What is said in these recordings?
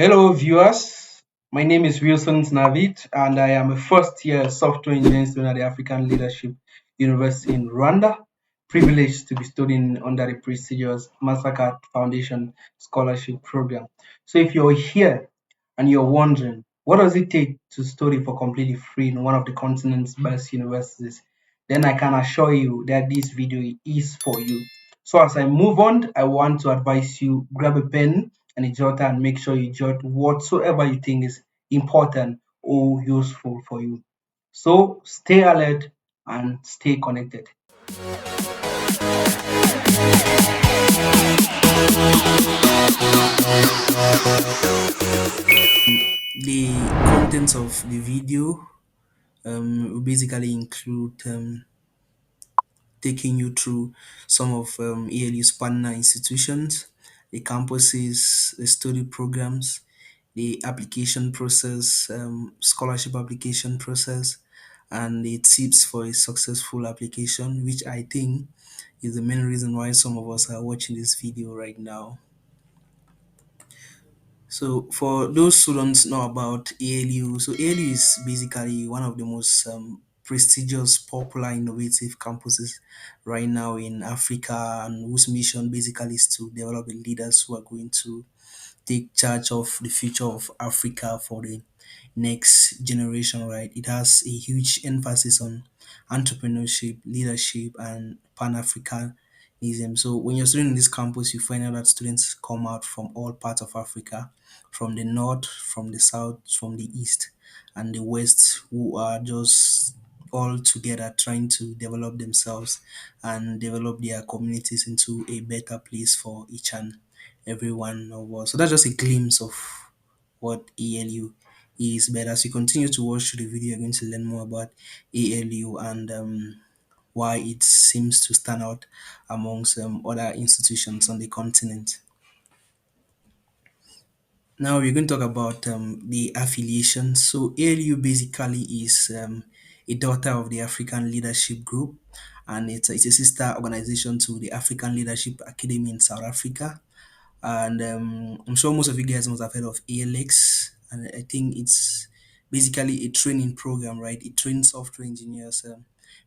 Hello, viewers. My name is Wilson Navid, and I am a first year software engineering student at the African Leadership University in Rwanda. Privileged to be studying under the prestigious MaterCard Foundation Scholarship Program. So, if you're here and you're wondering, what does it take to study for completely free in one of the continent's best universities? Then I can assure you that this video is for you. So, as I move on, I want to advise you grab a pen and a jotter and make sure you jot whatsoever you think is important or useful for you. So stay alert and stay connected. The contents of the video will basically include taking you through some of ALU's partner institutions, the campuses, the study programs, the application process, scholarship application process, and the tips for a successful application, which I think is the main reason why some of us are watching this video right now. So, for those who don't know about ALU, so ALU is basically one of the most prestigious, popular, innovative campuses right now in Africa, and whose mission basically is to develop the leaders who are going to take charge of the future of Africa for the next generation, right? It has a huge emphasis on entrepreneurship, leadership, and Pan Africanism. So when you're studying in this campus, you find out that students come out from all parts of Africa, from the north, from the south, from the east, and the west, who are just all together trying to develop themselves and develop their communities into a better place for each and every one of us. So that's just a glimpse of what ALU is. But as you continue to watch through the video, you're going to learn more about ALU and why it seems to stand out amongst other institutions on the continent. Now we're going to talk about the affiliations. So ALU basically is a daughter of the African Leadership Group, and it's a sister organization to the African Leadership Academy in South Africa. And I'm sure most of you guys must have heard of ALX, and I think it's basically a training program, right? It trains software engineers,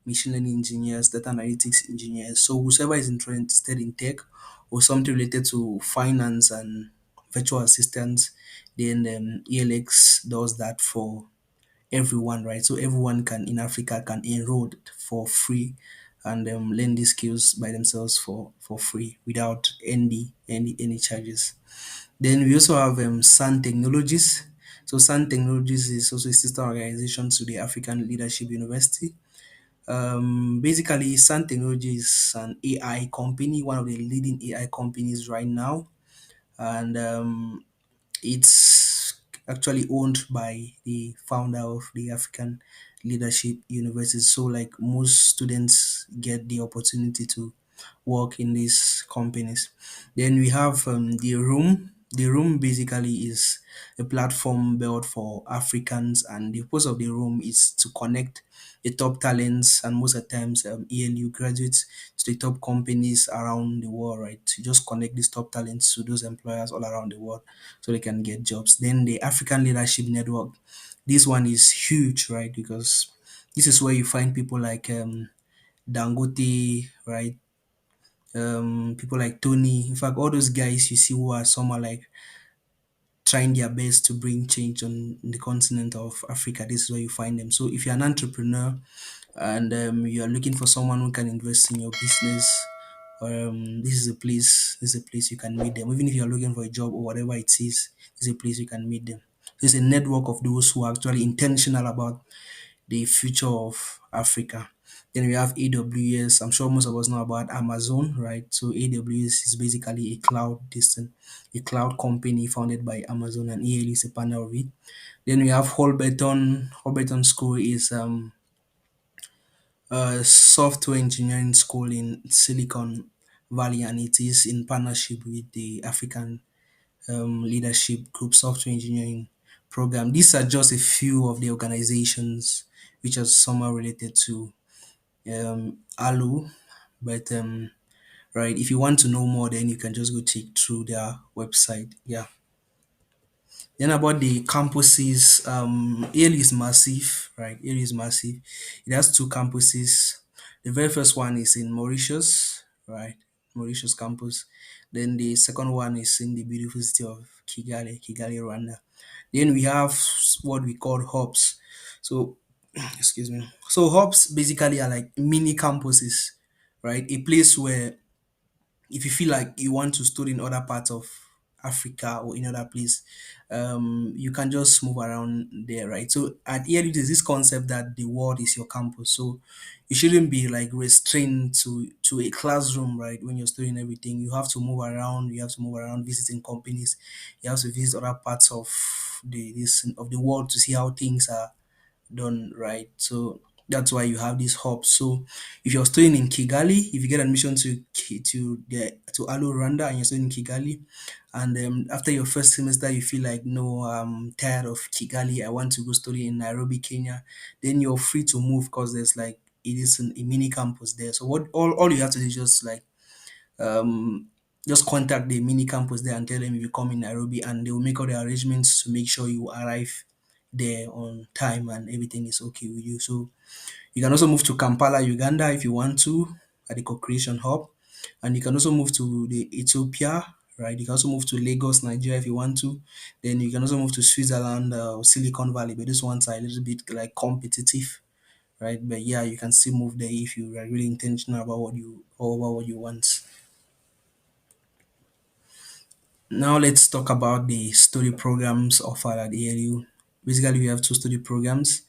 machine learning engineers, data analytics engineers. So whoever is interested in tech or something related to finance and virtual assistants, then ALX does that for everyone, right? So everyone can in Africa can enroll for free and learn these skills by themselves for free without any charges. Then we also have Sun Technologies. So Sun Technologies is also a sister organization to the African Leadership University. Basically, Sun Technology is an AI company, one of the leading AI companies right now, and it's actually owned by the founder of the African Leadership University. So, like most students get the opportunity to work in these companies. Then we have the room. The room basically is a platform built for Africans, and the purpose of the room is to connect the top talents and most of the times ELU graduates to the top companies around the world, right? To just connect these top talents to those employers all around the world so they can get jobs. Then the African Leadership Network. This one is huge, right? Because this is where you find people like Dangote, right? People like Tony. In fact, all those guys you see who are somewhere like trying their best to bring change on the continent of Africa. This is where you find them. So if you're an entrepreneur and you are looking for someone who can invest in your business, this is a place. This is a place you can meet them. Even if you are looking for a job or whatever it is, this is a place you can meet them. There's a network of those who are actually intentional about the future of Africa. Then we have AWS. I'm sure most of us know about Amazon, right? So AWS is basically a a cloud company founded by Amazon, and EL is a partner of it. Then we have Holberton. Holberton School is a software engineering school in Silicon Valley, and it is in partnership with the African Leadership Group Software Engineering Program. These are just a few of the organizations which are somehow related to ALU, but right, if you want to know more, then you can just go check through their website. Yeah. Then about the campuses, ALU is massive, right? ALU is massive. It has two campuses. The very first one is in Mauritius, right? Mauritius campus. Then the second one is in the beautiful city of Kigali, Rwanda. Then we have what we call hubs. So, excuse me. So hubs basically are like mini campuses, right? A place where if you feel like you want to study in other parts of Africa or in other place, you can just move around there, right? So at ELU, there's this concept that the world is your campus. So you shouldn't be like restrained to a classroom, right? When you're studying everything, you have to move around. You have to move around, visiting companies. You have to visit other parts of the world to see how things are done, right? So that's why you have these hubs. So if you're studying in Kigali, if you get admission to Alu Rwanda and you're studying in Kigali, and after your first semester you feel like no, I'm tired of Kigali, I want to go study in Nairobi, Kenya, then you're free to move because there's like it is a mini campus there. So what all you have to do is um just contact the mini campus there and tell them if you come in Nairobi, and they will make all the arrangements to make sure you arrive there on time and everything is okay with you. So you can also move to Kampala, Uganda if you want to at the co-creation hub. And you can also move to the Ethiopia, right? You can also move to Lagos, Nigeria if you want to. Then you can also move to Switzerland or Silicon Valley, but these ones are a little bit like competitive, right? But yeah, you can still move there if you are really intentional about what you want. Now let's talk about the study programs offered at ALU. Basically, we have two study programs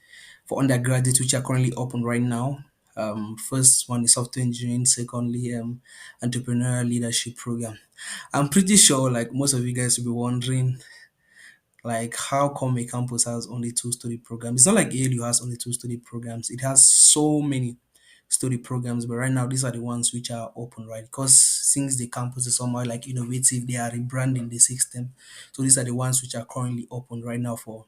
for undergraduates which are currently open right now. First one is software engineering, secondly, entrepreneurial leadership program. I'm pretty sure like most of you guys will be wondering like how come a campus has only two study programs. It's not like ALU has only two study programs. It has so many study programs, but right now these are the ones which are open, right? Because since the campus is somewhere like innovative, they are rebranding the system. So these are the ones which are currently open right now for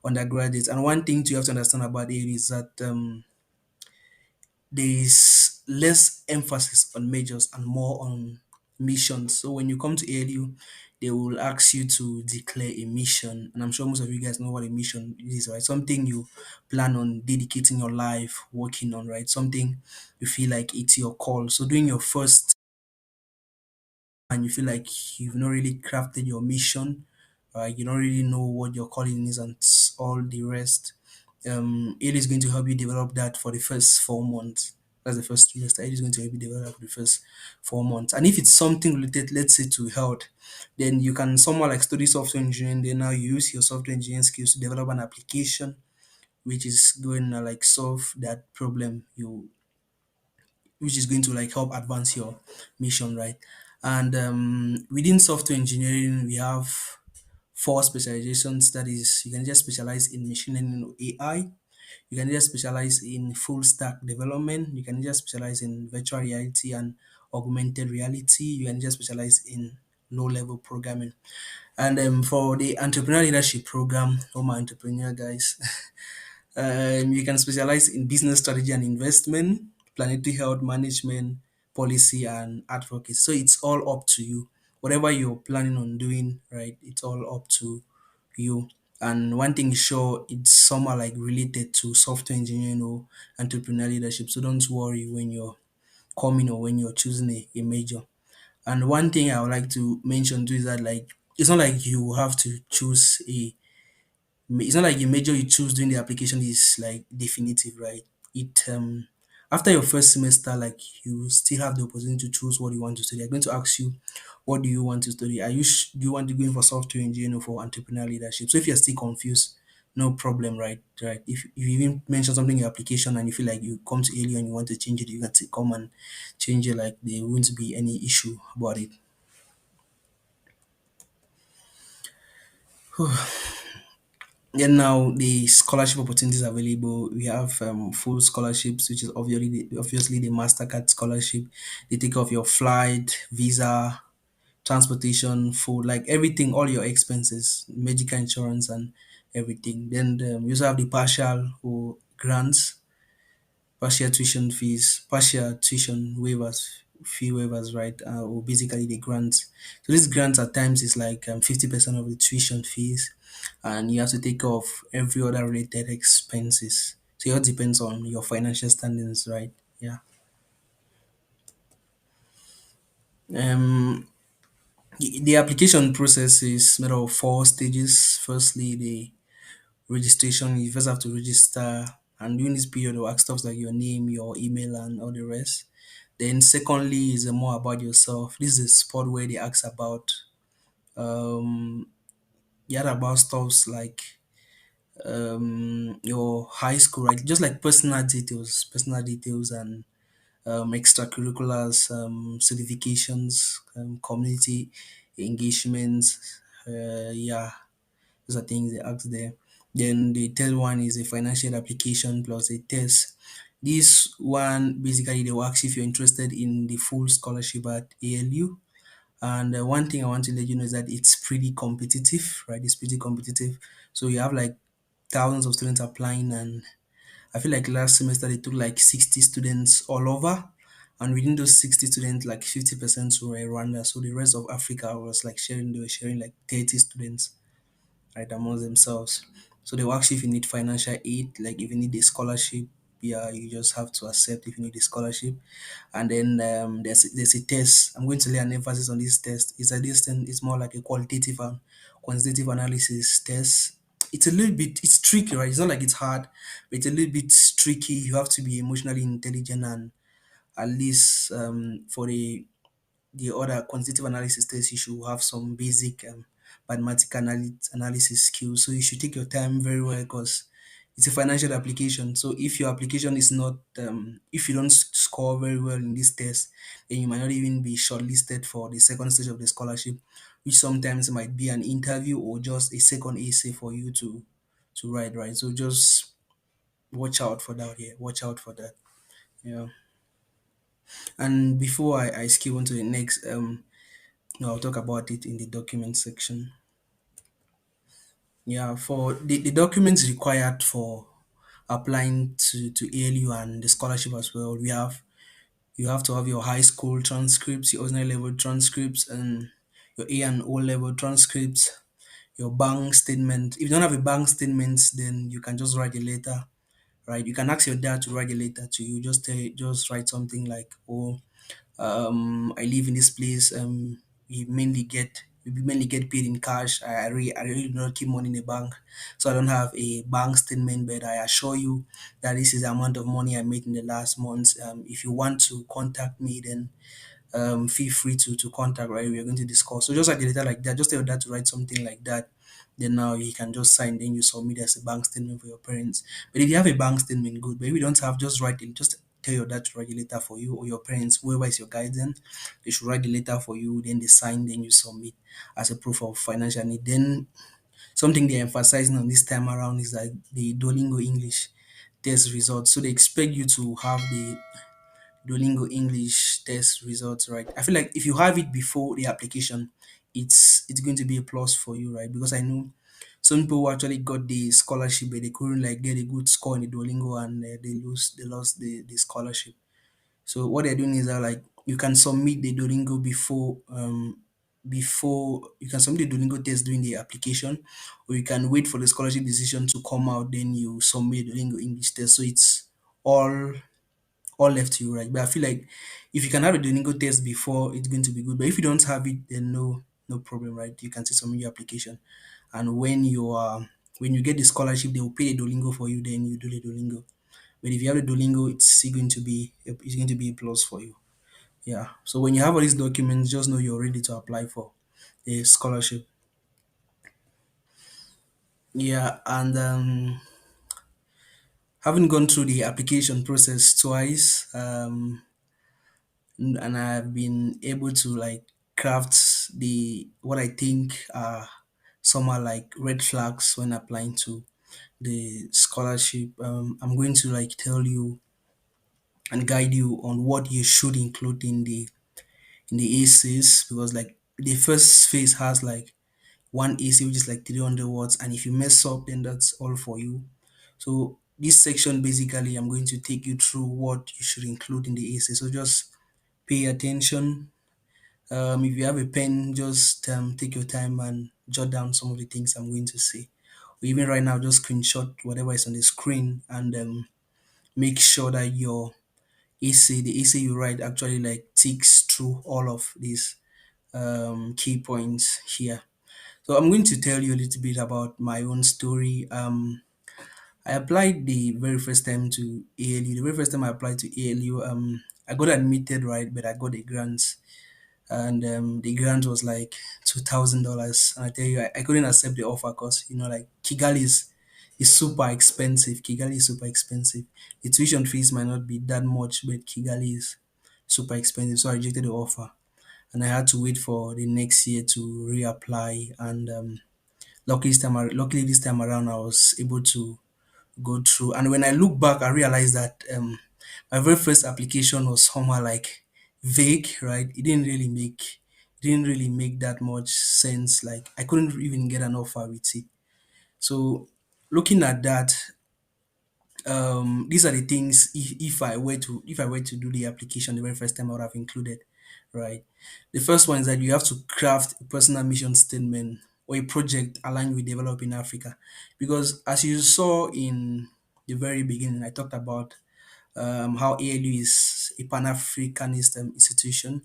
undergraduates. And one thing you have to understand about it is that there is less emphasis on majors and more on missions. So when you come to ALU, they will ask you to declare a mission, and I'm sure most of you guys know what a mission is, right? Something you plan on dedicating your life working on, right? Something you feel like it's your call. So doing your first and you feel like you've not really crafted your mission, you don't really know what your calling is and all the rest. It is going to help you develop that for the first 4 months. That's the first trimester. It is going to help you develop the first 4 months. And if it's something related, let's say to health, then you can somewhat like study software engineering. Then now you use your software engineering skills to develop an application which is going to like solve that problem you which is going to like help advance your mission, right? And within software engineering, we have four specializations. That is, you can just specialize in machine learning or AI. You can just specialize in full stack development. You can just specialize in virtual reality and augmented reality. You can just specialize in low level programming. And for the entrepreneurial leadership program, oh my entrepreneur guys, you can specialize in business strategy and investment, planetary health management, policy, and advocacy. So it's all up to you. Whatever you're planning on doing, right? It's all up to you. And one thing is sure, it's somehow like related to software engineering or entrepreneurial leadership. So don't worry when you're coming or when you're choosing a major. And one thing I would like to mention too is that like it's not like you have to choose a it's not like the major you choose during the application is like definitive, right? It after your first semester, like you still have the opportunity to choose what you want to study. They're going to ask you, what do you want to study? Do you want to go in for software engineering or for entrepreneurial leadership? So if you're still confused, no problem, right? Right. If you even mention something in your application and you feel like you come to Alien and you want to change it, you can come and change it. Like there won't be any issue about it. Then now the scholarship opportunities available. We have full scholarships, which is obviously the MaterCard scholarship. They take off your flight, visa, transportation, food, like everything, all your expenses, medical insurance, and everything. Then you also have the partial or grants, partial tuition fees, partial tuition waivers. fee waivers, right? Or basically the grants. So these grants at times is like 50% of the tuition fees, and you have to take off every other related expenses. So it all depends on your financial standings, right? Yeah. Um, the application process is made of four stages. Firstly, the registration. You first have to register, and during this period, they'll ask stuff like your name, your email, and all the rest. Then, secondly, is more about yourself. This is a spot where they ask about um, yeah, about stuffs like your high school, right? Just like personal details, and extracurriculars, certifications, community engagements. Yeah, those are things they ask there. Then the third one is a financial application plus a test. This one basically they will ask if you're interested in the full scholarship at ALU. And one thing I want to let you know is that it's pretty competitive, right? It's pretty competitive. So you have like thousands of students applying, and I feel like last semester they took like 60 students all over. And within those 60 students, like 50% were in Rwanda. So the rest of Africa was like they were sharing like 30 students, right, amongst themselves. So they will ask you if you need financial aid, like if you need a scholarship, yeah, you just have to accept if you need a scholarship. And then there's a test. I'm going to lay an emphasis on this test. It's a this thing. It's more like a qualitative and quantitative analysis test. It's a little bit. It's tricky, right? It's not like it's hard, but it's a little bit tricky. You have to be emotionally intelligent, and at least for the other quantitative analysis test, you should have some basic mathematical analysis skills. So you should take your time very well because it's a financial application. So if your application is not, if you don't score very well in this test, then you might not even be shortlisted for the second stage of the scholarship, which sometimes might be an interview or just a second essay for you to write. Right. So just watch out for that. Yeah, watch out for that. Yeah. And before I skip on to the next, no, I'll talk about it in the document section. Yeah, for the documents required for applying to ALU and the scholarship as well, we have you have to have your high school transcripts, your ordinary level transcripts, and your A and O level transcripts, your bank statement. If you don't have a bank statement, then you can just write a letter, right? You can ask your dad to write a letter to you. Just write something like, "Oh, I live in this place. We mainly get paid in cash. I really do not keep money in the bank, so I don't have a bank statement. But I assure you that this is the amount of money I made in the last month. If you want to contact me, then feel free to contact, right? We're going to discuss. So just like a letter like that, just tell your dad to write something like that. Then now he can just sign, then you submit as a bank statement for your parents. But if you have a bank statement, good. But if you don't have, just write it. Just tell your dad to write a letter for you or your parents, whoever is your guardian, they should write the letter for you, then they sign, then you submit as a proof of financial need. Then something they're emphasizing on this time around is like the Duolingo English test results. So they expect you to have the Duolingo English test results, right? I feel like if you have it before the application, it's going to be a plus for you, right? Because I know some people who actually got the scholarship, but they couldn't like get a good score in the Duolingo, and they lost the scholarship. So what they're doing is that like you can submit the Duolingo before you can submit the Duolingo test during the application, or you can wait for the scholarship decision to come out, then you submit the Duolingo English test. So it's all all left to you, right? But I feel like if you can have a Duolingo test before, it's going to be good. But if you don't have it, then no problem, right? You can still submit your application, and when you get the scholarship, they will pay the Duolingo for you. Then you do the Duolingo. But if you have the Duolingo, it's still going to be a plus for you. Yeah. So when you have all these documents, just know you're ready to apply for a scholarship. Yeah, and having gone through the application process twice, and I've been able to like craft the what I think are some are like red flags when applying to the scholarship. I'm going to like tell you and guide you on what you should include in the essays, because like the first phase has like one essay which is like 300 words, and if you mess up, then that's all for you. So this section basically I'm going to take you through what you should include in the essay. So just pay attention. If you have a pen, just take your time and jot down some of the things I'm going to say. Or even right now, just screenshot whatever is on the screen and make sure that your the essay you write actually like ticks through all of these key points here. So I'm going to tell you a little bit about my own story. I applied the very first time to ALU. The very first time I applied to ALU, I got admitted, right, but I got a grant, and the grant was like $2,000. And I tell you, I couldn't accept the offer because like Kigali is super expensive. Kigali is super expensive. The tuition fees might not be that much, but Kigali is super expensive. So I rejected the offer, and I had to wait for the next year to reapply. And luckily this time around, I was able to go through. And when I look back, I realized that my very first application was somehow like vague, right? It didn't really make that much sense. Like I couldn't even get an offer with it. So looking at that, these are the things if I were to do the application the very first time I would have included, right? The first one is that you have to craft a personal mission statement or a project aligned with developing Africa, because as you saw in the very beginning, I talked about how ALU is a Pan-Africanist institution,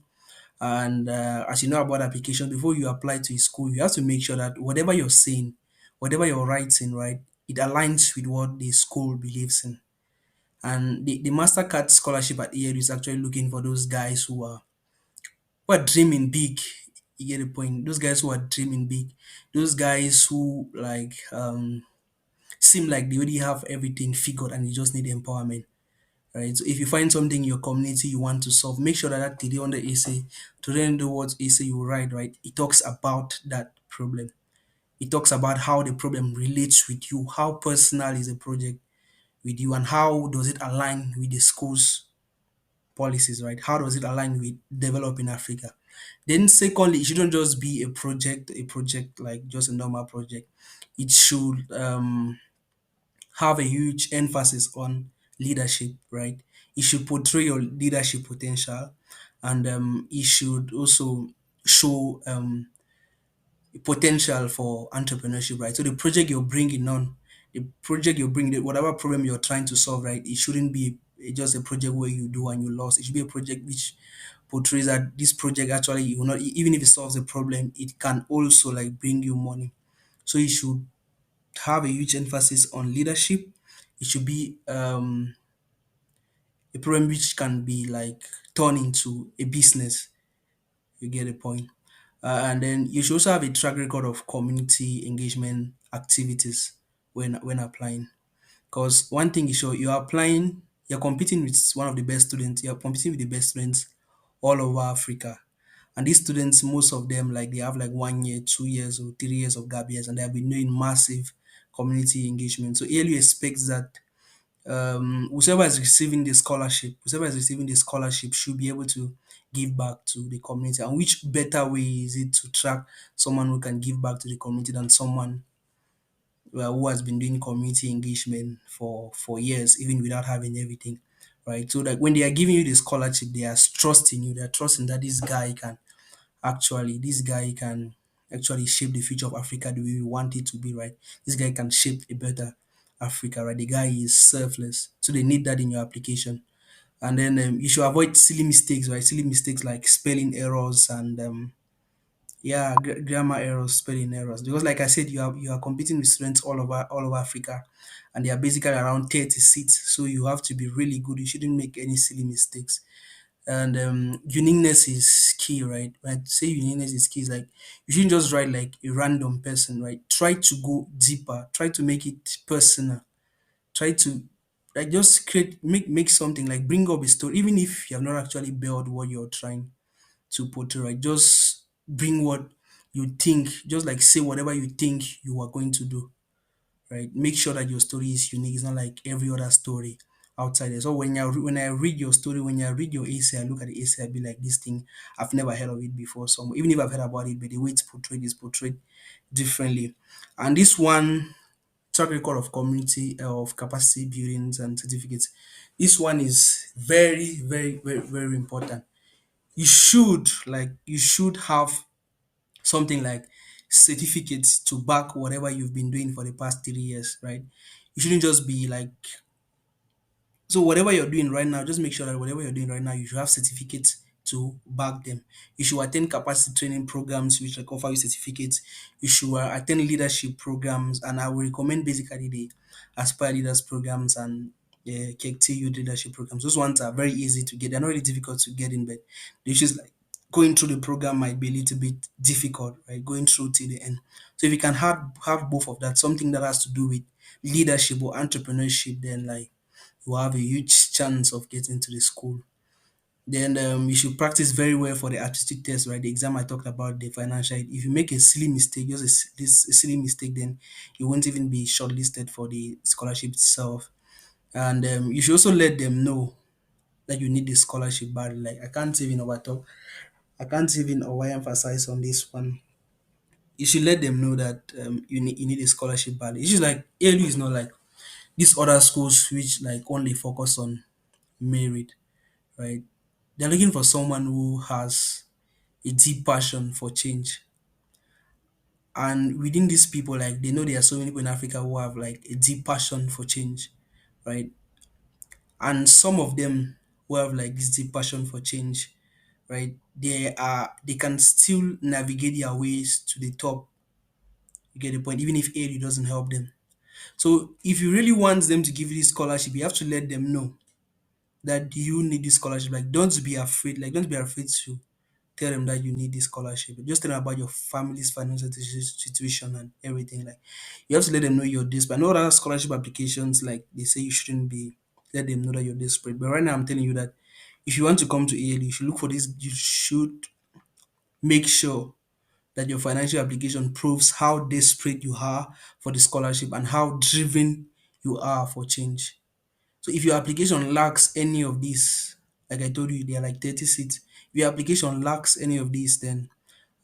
and as you know about application, before you apply to a school, you have to make sure that whatever you're saying, whatever you're writing, right, it aligns with what the school believes in. And the MasterCard scholarship at ELU is actually looking for those guys who are dreaming big. You get the point. Those guys who are dreaming big. Those guys who seem like they already have everything figured and you just need empowerment. Right. So if you find something in your community you want to solve, make sure that today on the essay, to then do what essay you write, right? It talks about that problem. It talks about how the problem relates with you, how personal is the project with you, and how does it align with the school's policies, right? How does it align with developing Africa? Then secondly, it shouldn't just be a project like just a normal project. It should have a huge emphasis on leadership, right? It should portray your leadership potential, and it should also show potential for entrepreneurship, right? So the project you're bringing on, the project you're bringing, whatever problem you're trying to solve, right? It shouldn't be just a project where you do and you lost. It should be a project which portrays that this project actually, you will not, even if it solves a problem, it can also like bring you money. So it should have a huge emphasis on leadership. It should be a problem which can be like turned into a business. You get the point. And then you should also have a track record of community engagement activities when applying. Because one thing is sure, you're applying, you're competing with one of the best students. You're competing with the best students all over Africa. And these students, most of them, like they have like 1 year, 2 years, or 3 years of gap years, and they have been doing massive community engagement. So ALU expects that whoever is receiving the scholarship should be able to give back to the community. And which better way is it to track someone who can give back to the community than someone who has been doing community engagement for years, even without having everything, right? So like when they are giving you the scholarship, they are trusting you. They are trusting that this guy can actually shape the future of Africa the way we want it to be, right? This guy can shape a better Africa, right? The guy is selfless. So they need that in your application. And then you should avoid silly mistakes, right? Silly mistakes like spelling errors and yeah, grammar errors, spelling errors. Because like I said, you are competing with students all over Africa, and they are basically around 30 seats. So you have to be really good. You shouldn't make any silly mistakes. And uniqueness is key, right? When I say uniqueness is key, is like you shouldn't just write like a random person, right? Try to go deeper. Try to make it personal. Try to like just make something like bring up a story, even if you have not actually built what you're trying to portray, right? Just bring what you think, just like say whatever you think you are going to do, right? Make sure that your story is unique. It's not like every other story outside there. So when I read your story, when I read your essay, I look at the essay, I be like, this thing, I've never heard of it before. So even if I've heard about it, but the way it's portrayed is portrayed differently. And this one track record of community of capacity buildings and certificates. This one is very, very, very, very important. you should have something like certificates to back whatever you've been doing for the past 3 years, right? You shouldn't just be like, so whatever you're doing right now, just make sure that whatever you're doing right now, you should have certificates to back them. You should attend capacity training programs which like offer you certificates. You should attend leadership programs, and I will recommend basically the Aspire Leaders programs and the KEKT Youth Leadership programs. Those ones are very easy to get. They're not really difficult to get in, but the issues like going through the program might be a little bit difficult, right? Going through till the end. So if you can have both of that, something that has to do with leadership or entrepreneurship, then like you have a huge chance of getting to the school. Then you should practice very well for the artistic test, right? The exam I talked about, the financial. If you make a silly mistake, just this a silly mistake, then you won't even be shortlisted for the scholarship itself. And you should also let them know that you need the scholarship badly. Like I can't even overemphasize on this one. You should let them know that you need a scholarship badly. It's just like ALU is not like these other schools which like only focus on merit, right? They're looking for someone who has a deep passion for change. And within these people, like they know there are so many people in Africa who have like a deep passion for change, right? And some of them who have like this deep passion for change, right? They can still navigate their ways to the top. You get the point, even if AD doesn't help them. So if you really want them to give you this scholarship, you have to let them know that you need this scholarship. Like don't be afraid, like don't be afraid to tell them that you need this scholarship. Just tell them about your family's financial situation and everything. Like you have to let them know you're desperate. I know other scholarship applications like they say you shouldn't be let them know that you're desperate. But right now I'm telling you that if you want to come to ALU, you should look for this. You should make sure that your financial application proves how desperate you are for the scholarship and how driven you are for change. So if your application lacks any of these, like I told you, there are like 30 seats. If your application lacks any of these, then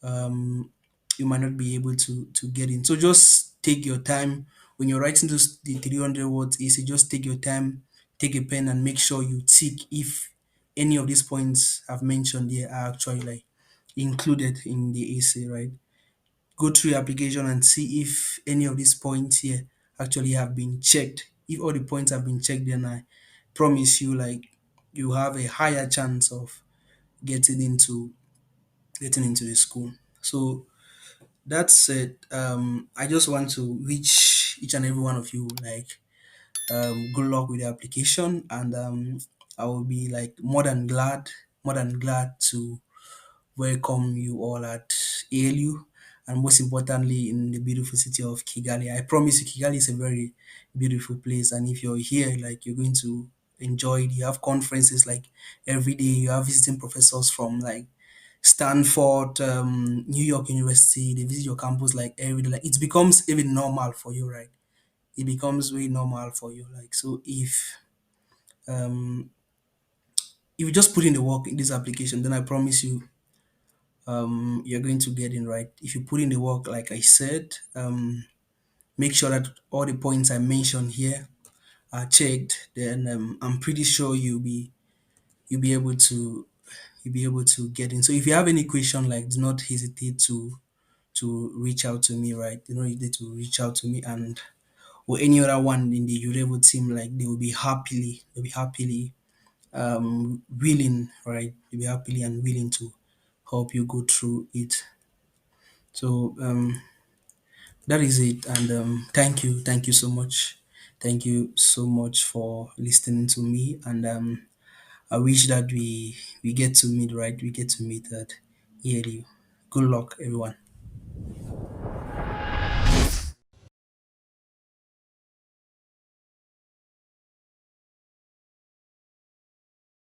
um, you might not be able to get in. So just take your time when you're writing the 300 words essay. Just take your time, take a pen, and make sure you tick if any of these points I've mentioned here are actually like included in the essay, right? Go through your application and see if any of these points here actually have been checked. If all the points have been checked, then I promise you like you have a higher chance of getting into getting into the school. So that's it. I just want to wish each and every one of you like good luck with the application, and I will be like more than glad to welcome you all at ALU, and most importantly in the beautiful city of Kigali. I promise you, Kigali is a very beautiful place, and if you're here, like you're going to enjoy it. You have conferences like every day. You have visiting professors from like Stanford, New York University. They visit your campus like every day. Like it becomes even normal for you, right? It becomes very normal for you. Like so, um, if you just put in the work in this application, then I promise you you're going to get in right. If you put in the work, like I said, make sure that all the points I mentioned here are checked. Then I'm pretty sure you'll be able to get in. So if you have any question, like do not hesitate to reach out to me, right? Do not hesitate to reach out to me, and or any other one in the UrEvo team, like they'll be happily willing, right? They'll be happily and willing to help you go through it. So that is it, and thank you so much, thank you so much for listening to me, and I wish that we get to meet, right? We get to meet at ELU. Good luck, everyone.